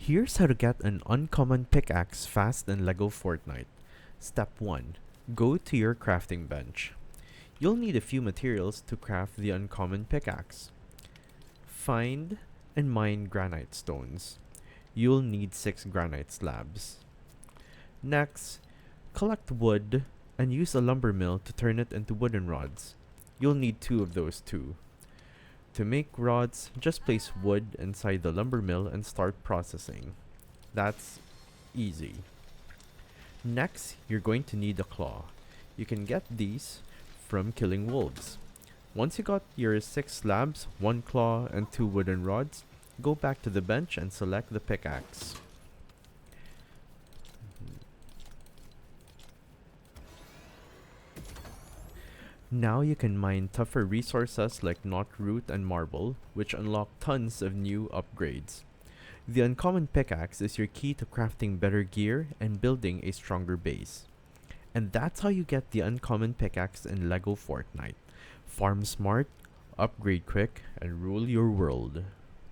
Here's how to get an uncommon pickaxe fast in LEGO Fortnite. Step 1. Go to your crafting bench. You'll need a few materials to craft the uncommon pickaxe. Find and mine granite stones. You'll need 6 granite slabs. Next, collect wood and use a lumber mill to turn it into wooden rods. You'll need 2 of those too. To make rods, just place wood inside the lumber mill and start processing. That's easy. Next, you're going to need a claw. You can get these from killing wolves. Once you got your 6 slabs, 1 claw, and 2 wooden rods, go back to the bench and select the pickaxe. Now you can mine tougher resources like Knotroot and Marble, which unlock tons of new upgrades. The uncommon pickaxe is your key to crafting better gear and building a stronger base. And that's how you get the uncommon pickaxe in LEGO Fortnite. Farm smart, upgrade quick, and rule your world.